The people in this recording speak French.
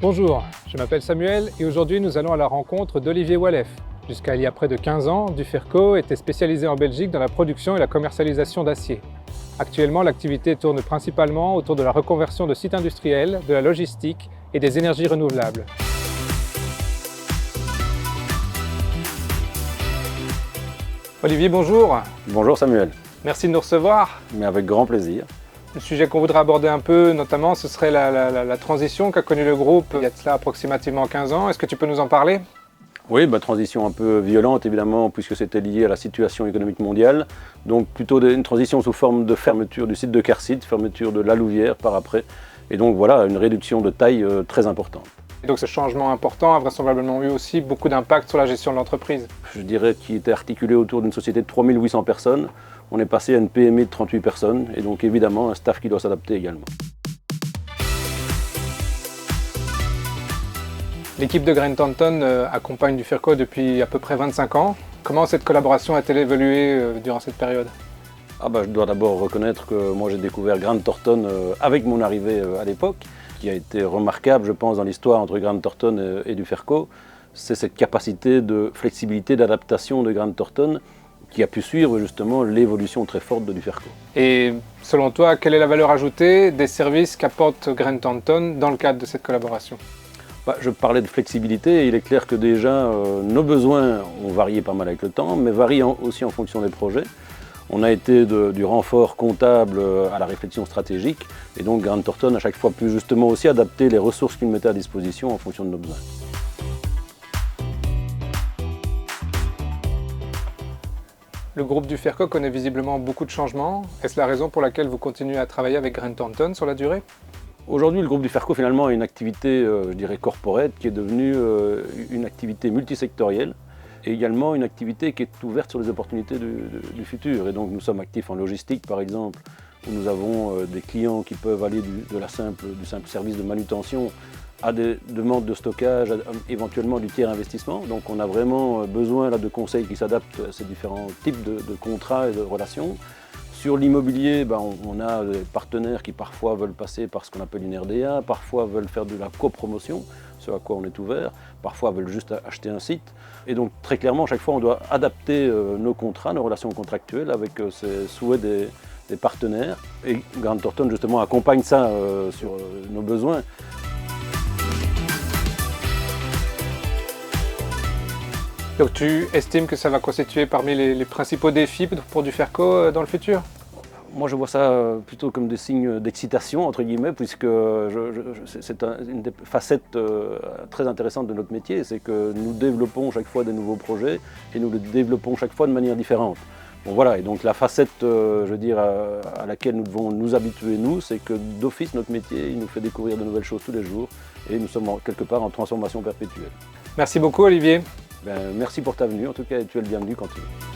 Bonjour, je m'appelle Samuel et aujourd'hui nous allons à la rencontre d'Olivier Wallef. Jusqu'à il y a près de 15 ans, Duferco était spécialisé en Belgique dans la production et la commercialisation d'acier. Actuellement, l'activité tourne principalement autour de la reconversion de sites industriels, de la logistique et des énergies renouvelables. Olivier, bonjour. Bonjour Samuel, Merci de nous recevoir. mais avec grand plaisir. Le sujet qu'on voudrait aborder un peu, notamment, ce serait la transition qu'a connue le groupe il y a de cela approximativement 15 ans. Est-ce que tu peux nous en parler ? Oui, transition un peu violente évidemment, puisque c'était lié à la situation économique mondiale. Donc plutôt une transition sous forme de fermeture du site de Carcite, fermeture de la Louvière par après. Et donc voilà, une réduction de taille très importante. Et donc ce changement important a vraisemblablement eu aussi beaucoup d'impact sur la gestion de l'entreprise. Je dirais qu'il était articulé autour d'une société de 3800 personnes. On est passé à une PME de 38 personnes, et donc évidemment un staff qui doit s'adapter également. L'équipe de Grant Thornton accompagne Duferco depuis à peu près 25 ans. Comment cette collaboration a-t-elle évolué durant cette période ? Je dois d'abord reconnaître que moi j'ai découvert Grant Thornton avec mon arrivée à l'époque, qui a été remarquable je pense dans l'histoire entre Grant Thornton et Duferco. C'est cette capacité de flexibilité, d'adaptation de Grant Thornton qui a pu suivre justement l'évolution très forte de Duferco. Et selon toi, quelle est la valeur ajoutée des services qu'apporte Grant Thornton dans le cadre de cette collaboration ? Je parlais de flexibilité et il est clair que déjà nos besoins ont varié pas mal avec le temps, mais varient aussi en fonction des projets. On a été du renfort comptable à la réflexion stratégique et donc Grant Thornton a chaque fois pu justement aussi adapter les ressources qu'il mettait à disposition en fonction de nos besoins. Le groupe Duferco connaît visiblement beaucoup de changements. Est-ce la raison pour laquelle vous continuez à travailler avec Grant Thornton sur la durée ? Aujourd'hui, le groupe Duferco finalement a une activité, je dirais, corporate qui est devenue une activité multisectorielle et également une activité qui est ouverte sur les opportunités du futur. Et donc nous sommes actifs en logistique par exemple, où nous avons des clients qui peuvent aller du simple service de manutention à des demandes de stockage, éventuellement du tiers investissement. Donc on a vraiment besoin là, de conseils qui s'adaptent à ces différents types de contrats et de relations. Sur l'immobilier, on a des partenaires qui parfois veulent passer par ce qu'on appelle une RDA, parfois veulent faire de la copromotion, ce à quoi on est ouvert, parfois veulent juste acheter un site. Et donc très clairement, chaque fois, on doit adapter nos contrats, nos relations contractuelles avec ces souhaits des partenaires. Et Grant Thornton justement accompagne ça sur nos besoins. Donc tu estimes que ça va constituer parmi les principaux défis pour Duferco dans le futur ? Moi je vois ça plutôt comme des signes d'excitation entre guillemets, puisque c'est une des facettes très intéressantes de notre métier, c'est que nous développons chaque fois des nouveaux projets et nous les développons chaque fois de manière différente. Et donc la facette à laquelle nous devons nous habituer nous, c'est que d'office notre métier il nous fait découvrir de nouvelles choses tous les jours et nous sommes quelque part en transformation perpétuelle. Merci beaucoup Olivier. Merci pour ta venue en tout cas et tu es le bienvenu quand tu veux.